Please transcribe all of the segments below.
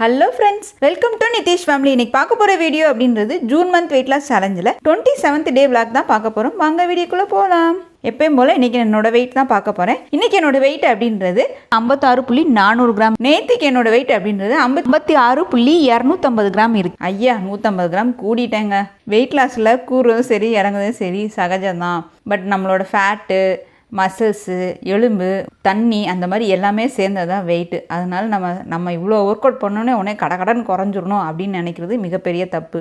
Hello friends, welcome to Nithish family. இன்னைக்கு பார்க்க போகிற வீடியோ அப்படின்றது ஜூன் மந்த் வெயிட் லாஸ் சேலஞ்சில் 27th டே விளாக் தான் பார்க்க போகிறோம். வாங்க வீடியோக்குள்ளே போகலாம். எப்பயும் போல் இன்றைக்கி என்னோட வெயிட் தான் பார்க்க போகிறேன். இன்றைக்கி என்னோட வெயிட் அப்படின்றது 56.400 கிராம். நேற்றுக்கு என்னோட வெயிட் அப்படின்றது 56.250 கிராம் இருக்குது. ஐயா 150 கிராம் கூடிட்டேங்க. வெயிட் லாஸில் கூறுறதும் சரி இறங்குறதும் சரி சகஜம்தான். பட் நம்மளோட ஃபேட்டு, மசில்ஸு, எலும்பு, தண்ணி அந்த மாதிரி எல்லாமே சேர்ந்தது தான் வெயிட்டு. அதனால் நம்ம இவ்வளோ ஒர்க் அவுட் பண்ணோன்னே உடனே கடகடன்னு குறைஞ்சிடணும் அப்படின்னு நினைக்கிறது மிகப்பெரிய தப்பு.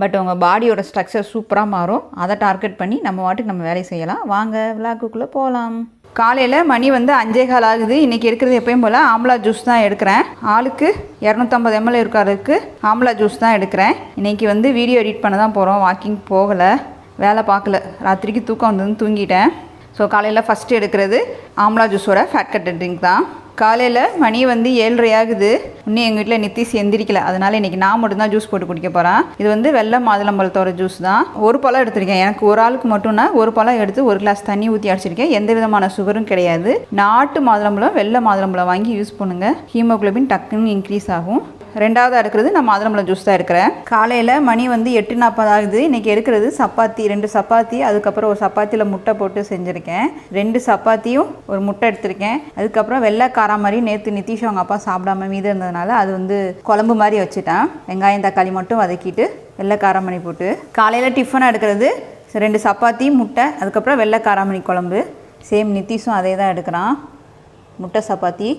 பட் உங்கள் பாடியோட ஸ்ட்ரக்சர் சூப்பராக மாறும். அதை டார்கெட் பண்ணி நம்ம வாட்டுக்கு நம்ம வேலையை செய்யலாம். வாங்க விளாக்குள்ளே போகலாம். காலையில் மணி 5:15 ஆகுது. இன்றைக்கி இருக்கிறது எப்பயும் போல் ஆம்லா ஜூஸ் தான் எடுக்கிறேன். ஆளுக்கு 250 ml இருக்கிறதுக்கு ஆம்லா ஜூஸ் தான் எடுக்கிறேன். இன்றைக்கி வீடியோ எடிட் பண்ண தான் போகிறோம். வாக்கிங் போகலை, வேலை பார்க்கல. ராத்திரிக்கு தூக்கம் வந்ததுன்னு தூங்கிட்டேன். ஸோ காலையில் ஃபஸ்ட்டு எடுக்கிறது ஆம்லா ஜூஸோட ஃபேட் கட்டட் ட்ரிங்க் தான். காலையில் மணி 7:30 ஆகுது. இன்னும் எங்கள் வீட்டில் நித்திஷ் எந்திரிக்கல. அதனால் இன்றைக்கி நான் மட்டும்தான் ஜூஸ் போட்டு குடிக்க போகிறேன். இது வெள்ளை மாதுளம்பழத்தோட ஜூஸ் தான். ஒரு பழம் எடுத்திருக்கேன். எனக்கு ஒரு ஆளுக்கு மட்டும்னா ஒரு பழம் எடுத்து 1 கிளாஸ் தண்ணி ஊற்றி அடிச்சிருக்கேன். எந்த விதமான சுகரும் கிடையாது. நாட்டு மாதுளம்பழம், வெள்ளை மாதுளம்பழம் வாங்கி யூஸ் பண்ணுங்கள். ஹீமோக்ளோபின் டக்குன்னு இன்க்ரீஸ் ஆகும். ரெண்டாவது எடுக்கிறது நான் மாதுளம்பழம் ஜூஸ் தான் எடுக்கிறேன். காலையில் மணி 8:40 ஆகுது. இன்றைக்கி எடுக்கிறது சப்பாத்தி, 2 சப்பாத்தி, அதுக்கப்புறம் ஒரு சப்பாத்தியில் முட்டை போட்டு செஞ்சுருக்கேன். 2 சப்பாத்தியும் ஒரு முட்டை எடுத்திருக்கேன். அதுக்கப்புறம் வெள்ளை காரம் மாதிரி நேற்று நிதிஷ் அவங்க அப்பா சாப்பிடாம மீது இருந்ததுனால அது குழம்பு மாதிரி வச்சுட்டேன். வெங்காயம் தக்காளி மட்டும் வதக்கிட்டு வெள்ளை காராமணி போட்டு. காலையில் டிஃபனாக எடுக்கிறது 2 சப்பாத்தி, முட்டை, அதுக்கப்புறம் வெள்ளை காராமணி குழம்பு. சேம் நிதிஷும் அதே தான் எடுக்கிறான். முட்டை சப்பாத்தி,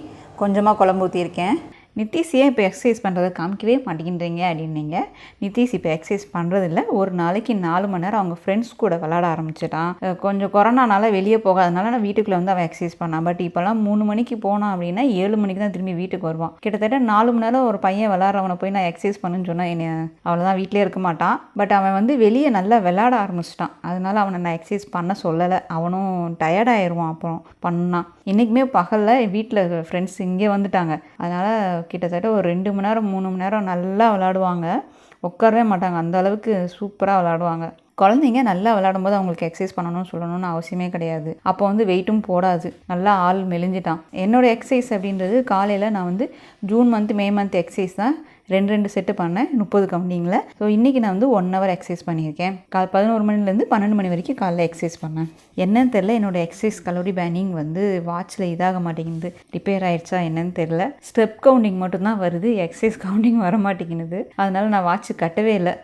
கொஞ்சமாக குழம்பு ஊற்றியிருக்கேன். நிதிஷ் ஏன் இப்போ எக்ஸசைஸ் பண்ணுறதை காமிக்கவே மாட்டேங்கிறீங்க அப்படின்னீங்க. நிதிஷ் இப்போ எக்ஸசைஸ் பண்ணுறதில்ல. ஒரு நாளைக்கு 4 மணி நேரம் அவங்க ஃப்ரெண்ட்ஸ் கூட விளாட ஆரம்பிச்சிட்டான். கொஞ்சம் கொரோனானால வெளியே போகாதனால நான் வீட்டுக்குள்ளே அவன் எக்ஸசைஸ் பண்ணான். பட் இப்போல்லாம் 3 மணிக்கு போனான் அப்படின்னா 7 மணிக்கு தான் திரும்பி வீட்டுக்கு வருவான். கிட்டத்தட்ட 4 மணி நேரம் ஒரு பையன் விளாட்றவனை போய் நான் எக்ஸசைஸ் பண்ணுன்னு சொன்னால் என்ன அவ்வளோதான், வீட்டிலே இருக்க மாட்டான். பட் அவன் வெளியே நல்லா விளாட ஆரம்பிச்சிட்டான். அதனால அவனை நான் எக்ஸசைஸ் பண்ண சொல்லலை. அவனும் டயர்டாகிடுவான் அப்புறம் பண்ணான். இன்றைக்குமே பகலில் வீட்டில் ஃப்ரெண்ட்ஸ் இங்கே வந்துட்டாங்க. அதனால் கிட்டத்தட்ட ஒரு 2 மணி நேரம் 3 மணி நேரம் நல்லா விளாடுவாங்க. உட்காரவே மாட்டாங்க. அந்த அளவுக்கு சூப்பராக விளாடுவாங்க. குழந்தைங்க நல்லா விளையாடும்போது அவங்களுக்கு எக்ஸசைஸ் பண்ணணும்னு சொல்லணும்னு அவசியமே கிடையாது. அப்போ வெயிட்டும் போடாது. நல்லா ஆள் மெலிஞ்சிட்டான். என்னோடய எக்ஸசைஸ் அப்படின்றது காலையில் நான் June month, May month exercise தான் 2 செட்டு பண்ணேன் 30 கவுண்டிங்கில். ஸோ இன்றைக்கி நான் 1 hour எக்ஸசைஸ் பண்ணியிருக்கேன். 11 மணிலேருந்து 12 மணி வரைக்கும் காலையில் எக்ஸசைஸ் பண்ணேன். என்னன்னு தெரில, என்னோடய எக்ஸசைஸ் கலோரி பேர்னிங் வாட்சில் இதாக மாட்டேங்குது. ரிப்பேர் ஆகிடுச்சா என்னன்னு தெரில. ஸ்டெப் கவுண்டிங் மட்டும்தான் வருது, எக்ஸசைஸ் கவுண்டிங் வர மாட்டேங்குது. அதனால் நான் வாட்ச் கட்டவே இல்லை.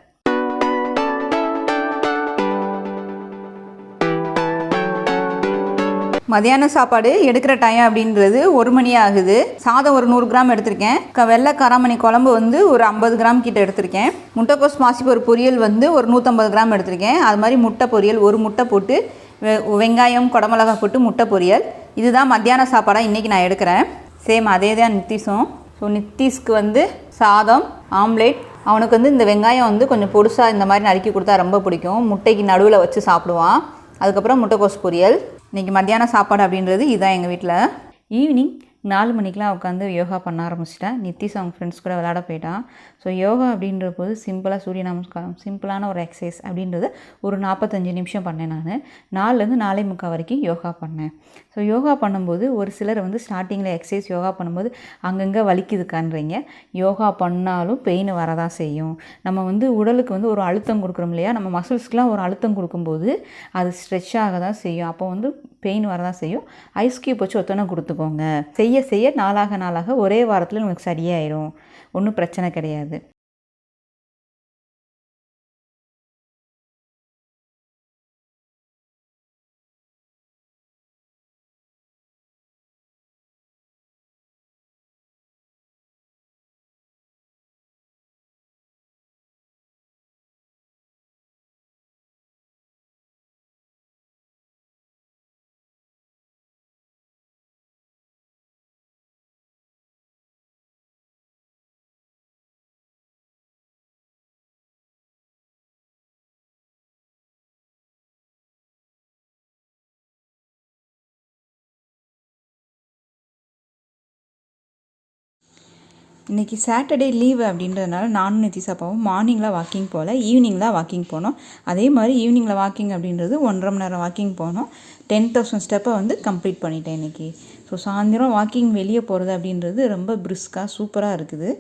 மதியான சாப்பாடு எடுக்கிற டைம் அப்படின்றது 1 மணி ஆகுது. சாதம் ஒரு 100 கிராம் எடுத்திருக்கேன். வெள்ளை காராமணி குழம்பு ஒரு 50 கிராம் கிட்ட எடுத்திருக்கேன். முட்டைக்கோஸ் மாசிப்பு ஒரு பொரியல் ஒரு 150 கிராம் எடுத்திருக்கேன். அது மாதிரி முட்டை பொரியல், ஒரு முட்டை போட்டு வெங்காயம், குடமிளகாய் போட்டு முட்டை பொரியல். இதுதான் மத்தியான சாப்பாடாக இன்றைக்கி நான் எடுக்கிறேன். சேம் அதே தான் நித்திஷும். ஸோ நித்திஷ்க்கு சாதம், ஆம்லேட். அவனுக்கு இந்த வெங்காயம் கொஞ்சம் பொடுசாக இந்த மாதிரி நறுக்கி கொடுத்தா ரொம்ப பிடிக்கும். முட்டைக்கு நடுவில் வச்சு சாப்பிடுவான். அதுக்கப்புறம் முட்டைக்கோஸ் பொரியல். இன்றைக்கி மத்தியான சாப்பாடு அப்படின்றது இதுதான் எங்கள் வீட்டில். ஈவினிங் 4 மணிக்கெலாம் உட்காந்து யோகா பண்ண ஆரம்பிச்சிட்டேன். நித்திஷ் அவங்க ஃப்ரெண்ட்ஸ் கூட விளையாட போயிட்டான். ஸோ யோகா அப்படின்ற போது சிம்பிளாக சூரிய நமஸ்காரம், சிம்பிளான ஒரு எக்ஸசைஸ் அப்படின்றது ஒரு 45 நிமிஷம் பண்ணேன். நான் 4லேருந்து 4:45 வரைக்கும் யோகா பண்ணேன். ஸோ யோகா பண்ணும்போது ஒரு சிலர் ஸ்டார்டிங்கில் எக்ஸசைஸ் யோகா பண்ணும்போது அங்கங்கே வலிக்குதுக்கான்றீங்க. யோகா பண்ணாலும் பெயின் வரதான் செய்யும். நம்ம உடலுக்கு ஒரு அழுத்தம் கொடுக்குறோம் இல்லையா, நம்ம மசில்ஸ்க்கெலாம் ஒரு அழுத்தம் கொடுக்கும்போது அது ஸ்ட்ரெச் ஆக தான் செய்யும். அப்போ பெயின் வரதான் செய்யும். ஐஸ் க்யூப் வச்சு ஒத்தனை கொடுத்துக்கோங்க. செய்ய செய்ய நாளாக ஒரே வாரத்தில் உங்களுக்கு சரியாயிடும். ஒன்றும் பிரச்சனை கிடையாது. இன்றைக்கி சாட்டர்டே லீவு அப்படின்றதுனால நானும் நிதிஷ் அப்பாவும் மார்னிங்கில் வாக்கிங் போகல, ஈவினிங்கில் வாக்கிங் போனோம். அதே மாதிரி ஈவினிங்கில் வாக்கிங் அப்படின்றது 1.5 மணி நேரம் வாக்கிங் போனோம். 10,000 ஸ்டெப்பை கம்ப்ளீட் பண்ணிட்டேன் இன்றைக்கி. ஸோ சாயந்தரம் வாக்கிங் வெளியே போகிறது அப்படின்றது ரொம்ப பிரிஸ்காக சூப்பராக இருக்குது.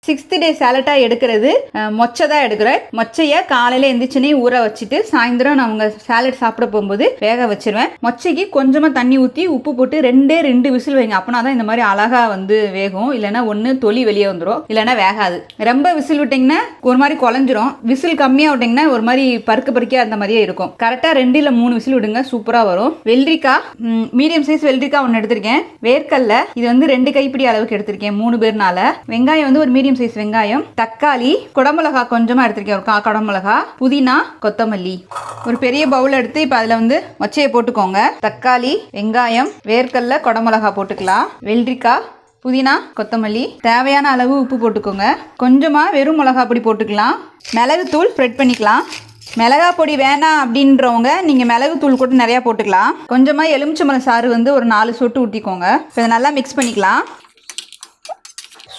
6th டே சேலட்டாக எடுக்கிறது மொச்சை தான் எடுக்கிறேன். மொச்சையை காலையில் எந்திரிச்சுனே ஊற வச்சுட்டு சாயந்தரம் நான் அவங்க சேலட் சாப்பிட போகும்போது வேக வச்சிருவேன். மொச்சைக்கு கொஞ்சமாக தண்ணி ஊற்றி உப்பு போட்டு 2 விசில் வைங்க. அப்போனா தான் இந்த மாதிரி அழகாக வந்து வேகும். இல்லைன்னா ஒன்று தொலி வெளியே வந்துடும், இல்லைன்னா வேகாது. ரொம்ப விசில் விட்டிங்கன்னா ஒரு மாதிரி குழஞ்சிரும். விசில் கம்மியாக விட்டிங்கன்னா ஒரு மாதிரி பருக்க அந்த மாதிரியே இருக்கும். கரெக்டாக 2 இல்லை 3 விசில் விடுங்க, சூப்பராக வரும். வெள்ளரிக்காய் மீடியம் சைஸ் வெள்ளரிக்காய் ஒன்று எடுத்திருக்கேன். வேர்க்கல்ல இது வந்து 2 கைப்பிடி அளவுக்கு எடுத்திருக்கேன் 3 பேர்னால. வெங்காயம் வந்து ஒரு மீடியம் சைஸ் வெங்காயம், தக்காளி, குடமிளகா கொஞ்சமா எடுத்திருக்கேன், ஒரு குடமிளகா, புதினா, கொத்தமல்லி. ஒரு பெரிய பவுல் எடுத்து இப்ப அதுல வந்து மொச்சையை போட்டுக்கோங்க. தக்காளி, வெங்காயம், வேர்க்கல்ல, குடமிளகா போட்டுக்கலாம். வெள்ளரிக்காய், புதினா, கொத்தமல்லி, தேவையான அளவு உப்பு போட்டுக்கோங்க. கொஞ்சமா வெறும் மிளகா பொடி போட்டுக்கலாம். மிளகு தூள் ஸ்ப்ரெட் பண்ணிக்கலாம். மிளகா பொடி வேணாம் அப்படின்றவங்க நீங்கள் மிளகு தூள் கூட நிறையா போட்டுக்கலாம். கொஞ்சமாக எலுமிச்சம்பழம் சாறு வந்து ஒரு 4 சொட்டு ஊற்றிக்கோங்க. இப்போ இதை நல்லா மிக்ஸ் பண்ணிக்கலாம்.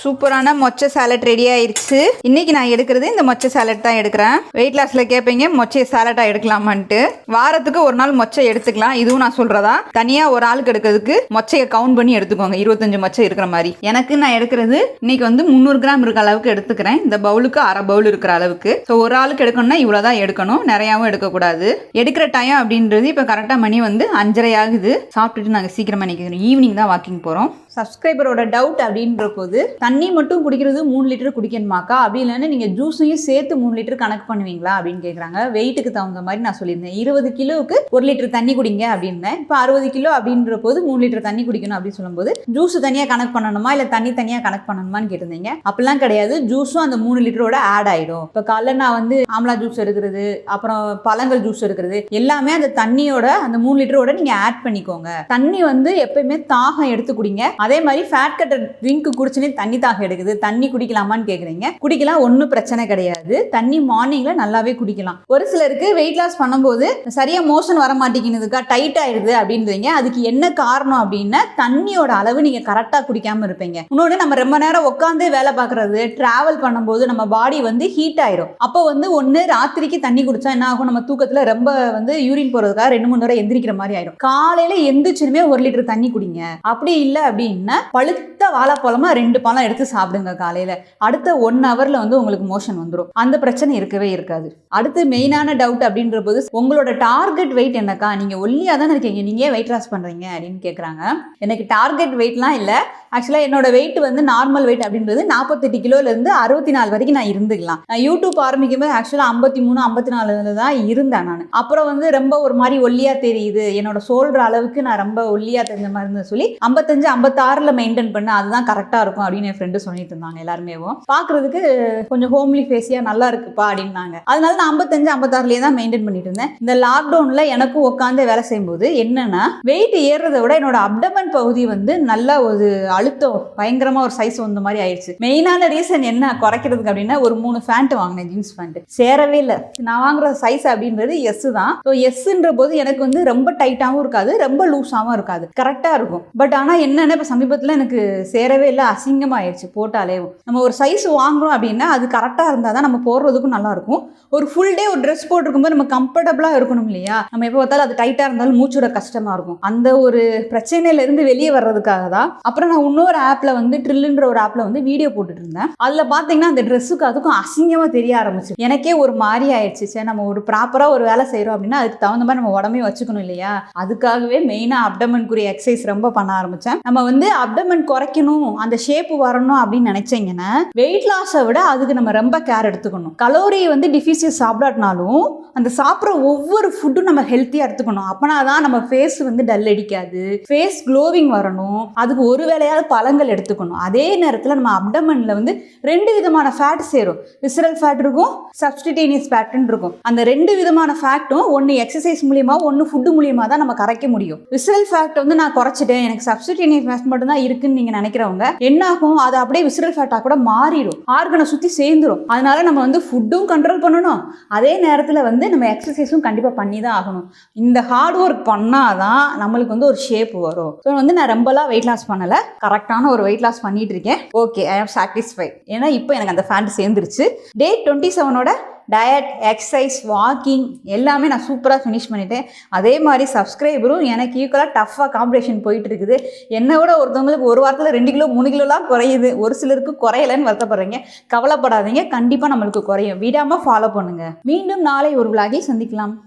சூப்பரான மொச்சை சாலட் ரெடி ஆயிடுச்சு. இன்னைக்கு நான் எடுக்கிறது இந்த மொச்சை சாலட் தான் எடுக்கிறேன். வெயிட் லாஸ்ல கேட்பீங்க மொச்சை சாலட்டா எடுக்கலாமான்ட்டு. வாரத்துக்கு ஒரு நாள் மொச்சை எடுத்துக்கலாம். இதுவும் நான் சொல்றதா, தனியா ஒரு ஆளுக்கு எடுக்கிறதுக்கு மொச்சையை கவுண்ட் பண்ணி எடுத்துக்கோங்க. 25 மொச்சை இருக்கிற மாதிரி. எனக்கு நான் எடுக்கிறது இன்னைக்கு வந்து 300 கிராம் இருக்க அளவுக்கு எடுத்துக்கிறேன். இந்த பவுலுக்கு அரை பவுல் இருக்கிற அளவுக்கு. ஸோ ஒரு ஆளுக்கு எடுக்கணும்னா இவ்வளோதான் எடுக்கணும், நிறையாவும் எடுக்கக்கூடாது. எடுக்கிற டைம் அப்படின்றது இப்போ கரெக்டாக மணி வந்து 5:30 ஆகுது. சாப்பிட்டுட்டு நாங்கள் சீக்கிரமாக நிற்கிறோம். ஈவினிங் தான் வாக்கிங் போகிறோம். சப்ஸ்கிரைபரோட டவுட் அப்படின்ற போது தண்ணி மட்டும் குடிக்கிறது 3 லிட்டர் குடிக்கணுமாக்கா, அப்படி இல்லைன்னா நீங்கள் ஜூஸையும் சேர்த்து 3 லிட்டர் கணக்கு பண்ணுவீங்களா அப்படின்னு கேட்குறாங்க. வெயிட்டுக்கு தகுந்த மாதிரி நான் சொல்லியிருந்தேன். 20 கிலோவுக்கு 1 லிட்டர் தண்ணி குடிங்க அப்படின்னேன். இப்போ 60 கிலோ அப்படின்ற போது 3 லிட்டர் தண்ணி குடிக்கணும் அப்படின்னு சொல்லும்போது ஜூஸ் தனியாக கணக்கு பண்ணணுமா இல்லை தண்ணி தனியாக கணக்கு பண்ணணுமான்னு கேட்டிருந்தீங்க. அப்படிலாம் கிடையாது. ஜூஸும் அந்த 3 லிட்டரோட ஆட் ஆகிடும். இப்போ காலைல நான் வந்து ஆம்லா ஜூஸ் எடுக்கிறது, அப்புறம் பழங்கள் ஜூஸ் எடுக்கிறது எல்லாமே அந்த தண்ணியோட அந்த 3 லிட்டரோட நீங்கள் ஆட் பண்ணிக்கோங்க. தண்ணி வந்து எப்பயுமே தாகம் எடுத்து குடிங்க. அதே மாதிரி ஃபேட் கட்டர் ட்ரிங்க் குடிச்சுனே தண்ணி தாகம் எடுக்குது, தண்ணி குடிக்கலாமான்னு கேட்குறீங்க. குடிக்கலாம், ஒன்றும் பிரச்சனை கிடையாது. தண்ணி மார்னிங்ல நல்லாவே குடிக்கலாம். ஒரு சிலருக்கு வெயிட் லாஸ் பண்ணும்போது சரியா மோஷன் வர மாட்டேங்குதுக்கா, டைட் ஆயிடுது அப்படின்றீங்க. அதுக்கு என்ன காரணம் அப்படின்னா தண்ணியோட அளவு நீங்க கரெக்டா குடிக்காம இருப்பீங்க. இன்னொன்று, நம்ம ரொம்ப நேரம் உட்காந்து வேலை பார்க்கறது, டிராவல் பண்ணும்போது நம்ம பாடி வந்து ஹீட் ஆயிடும். அப்போ வந்து ஒன்று ராத்திரிக்கு தண்ணி குடிச்சா என்ன ஆகும், நம்ம தூக்கத்துல ரொம்ப வந்து யூரின் போறதுக்காக 2-3 தடவை எந்திரிக்கிற மாதிரி ஆயிடும். காலையில எந்திரிச்சுமே 1 லிட்டர் தண்ணி குடிங்க. அப்படி இல்லை அப்படின்னா பழுத்த வாழைப்பழமா 2 பழம் எடுத்து சாப்பிடுங்க காலையில. அடுத்த 1 ஹவர்ல வந்து உங்களுக்கு மோஷன் வந்துடும். அந்த பிரச்சனை இருக்கவே இருக்காது. அடுத்து மெயினான டவுட் அப்படின்ற போது, உங்களோட டார்கெட் வெயிட் என்னக்கா, நீங்க ஒல்லியா தானே இருக்கீங்க, நீங்க வெயிட் லாஸ் பண்றீங்க அப்படின்னு கேட்குறாங்க. எனக்கு டார்கெட் வெயிட்லாம் இல்லை. ஆக்சுவலாக என்னோட வெயிட் வந்து நார்மல் வெயிட் அப்படின்றது 48 கிலோலேருந்து 64 வரைக்கும் நான் இருந்துக்கலாம். நான் யூடியூப் ஆரம்பிக்கும்போது ஆக்சுவலாக 53-54 தான் இருந்தேன் நான். அப்புறம் வந்து ரொம்ப ஒரு மாதிரி ஒல்லியாக தெரியுது, என்னோட சொல்கிற அளவுக்கு நான் ரொம்ப ஒல்லியாக தெரிஞ்ச மாதிரி இருந்து சொல்லி 55-56 மெயின்டைன் பண்ண, அதுதான் கரெக்டாக இருக்கும் அப்படின்னு என் ஃப்ரெண்டு சொல்லிட்டு இருந்தாங்க. எல்லாருமே பார்க்குறதுக்கு கொஞ்சம் ஹோம்லி ஃபேஸியாக நல்லா இருக்குப்பா அப்படின்னாங்க. அதனால நான் 55-56 தான் மெயின்டைன் பண்ணிட்டு இருந்தேன். இந்த லாக்டவுனில் எனக்கும் உட்காந்து வேலை செய்யும்போது என்னன்னா, வெயிட் ஏறுறதை விட என்னோட அப்டமன் பகுதி வந்து நல்லா ஒரு அழுத்தம் பயங்கரமா ஒரு சைஸ் வந்த மாதிரி ஆயிடுச்சு. மெயினான ரீசன் என்ன குறைக்கிறதுக்கு அப்படின்னா, ஒரு 3 பேண்ட் வாங்கினேன், ஜீன்ஸ் பேண்ட் சேரவே இல்லை. நான் வாங்குற சைஸ் அப்படின்றது எஸ் தான். ஸோ எஸ்ன்ற போது எனக்கு வந்து ரொம்ப டைட்டாகவும் இருக்காது, ரொம்ப லூஸாகவும் இருக்காது, கரெக்டாக இருக்கும். பட் ஆனால் என்னென்ன இப்போ சமீபத்தில் எனக்கு சேரவே இல்லை, அசிங்கமாயிடுச்சு போட்டாலே. நம்ம ஒரு சைஸ் வாங்குறோம் அப்படின்னா அது கரெக்டாக இருந்தால் தான் நம்ம போடுறதுக்கும் நல்லா இருக்கும். ஒரு ஃபுல் டே ஒரு ட்ரெஸ் போட்டிருக்கும்போது நம்ம கம்ஃபர்டபுளாக இருக்கணும் இல்லையா. நம்ம எப்போ பார்த்தாலும் அது டைட்டாக இருந்தாலும் மூச்சோட கஷ்டமாக இருக்கும். அந்த ஒரு பிரச்சனையிலேருந்து வெளியே வர்றதுக்காக தான் அப்புறம் நான் இன்னொரு ஆப்ல வந்து ட்ரில்லுன்ற ஒரு ஆப்ல வந்து வீடியோ போட்டுட்டு இருந்தேன். அதுல பாத்தீங்கன்னா அந்த ட்ரெஸ்ஸுக்கு அதுக்கும் அசிங்கமா தெரிய ஆரம்பிச்சு. எனக்கே ஒரு மாதிரி ஆயிடுச்சு. சரி, நம்ம ஒரு ப்ராப்பரா ஒரு வேலை செய்யறோம் அப்படின்னா அதுக்கு தகுந்த மாதிரி நம்ம உடம்பையும் வச்சுக்கணும் இல்லையா. அதுக்காகவே மெயினா அப்டமனுக்குரிய எக்ஸசைஸ் ரொம்ப பண்ண ஆரம்பிச்சேன். நம்ம வந்து அப்டமன் குறைக்கணும், அந்த ஷேப் வரணும் அப்படின்னு நினைச்சீங்கன்னா வெயிட் லாஸை விட அதுக்கு நம்ம ரொம்ப கேர் எடுத்துக்கணும். கலோரி வந்து டிஃபிஷியஸ் சாப்பிடாட்டினாலும் அந்த சாப்பிட்ற ஒவ்வொரு ஃபுட்டும் நம்ம ஹெல்த்தியா எடுத்துக்கணும். அப்பனாதான் நம்ம ஃபேஸ் வந்து டல் அடிக்காது, ஃபேஸ் க்ளோவிங் வரணும். அதுக்கு ஒரு வேளையாவது பழங்கள் எடுத்துக்கணும். அதே நேரத்தில் நம்ம அப்டமன்ல வந்து 2 விதமான ஃபேட் சேரும். விசரல் ஃபேட் இருக்கும், சப்ஸ்டிடேனியஸ் ஃபேட்னு இருக்கும். அந்த 2 விதமான ஃபேட்டும் ஒன்று எக்ஸசைஸ் மூலியமா, ஒன்று ஃபுட்டு மூலியமா தான் நம்ம கரைக்க முடியும். விசரல் ஃபேட் வந்து நான் குறைச்சிட்டேன், எனக்கு சப்ஸ்டிடேனியஸ் ஃபேட் மட்டும் தான் இருக்குன்னு நீங்க நினைக்கிறவங்க என்ன ஆகும், அது அப்படியே விசரல் ஃபேட்டா கூட மாறிடும், ஆர்கனை சுத்தி சேர்ந்துடும். அதனால நம்ம வந்து ஃபுட்டும் கண்ட்ரோல் பண்ணணும், அதே நேரத்தில் வந்து நம்ம எக்ஸசைஸும் கண்டிப்பாக பண்ணி தான் ஆகணும். இந்த ஹார்ட் ஒர்க் பண்ணாதான் நம்மளுக்கு வந்து ஒரு ஷேப் வரும். ஸோ வந்து நான் ரொம்பலாம் வெயிட் லாஸ் பண்ணலை, கரெக்டான ஒரு வெயிட் லாஸ் பண்ணிட்டு இருக்கேன். ஓகே, ஐ ஆம் சாட்டிஸ்ஃபைட். ஏன்னா இப்போ எனக்கு அந்த ஃபேண்ட் சேர்ந்துருச்சு. டே 27ஓட டயட், எக்ஸசைஸ், வாக்கிங் எல்லாமே நான் சூப்பராக ஃபினிஷ் பண்ணிட்டேன். அதே மாதிரி சப்ஸ்கிரைபரும் எனக்கு ஈக்குவலாக டஃப்பாக காம்படிஷன் போயிட்டு இருக்குது. என்னை விட ஒருத்தவங்களுக்கு ஒரு வாரத்தில் 2 கிலோ 3 கிலோலாம் குறையுது. ஒரு சிலருக்கு குறையலன்னு வருத்தப்படுறீங்க. கவலைப்படாதீங்க, கண்டிப்பாக நம்மளுக்கு குறையும். விடாமல் ஃபாலோ பண்ணுங்கள். மீண்டும் நாளை ஒரு விலாகில் சந்திக்கலாம்.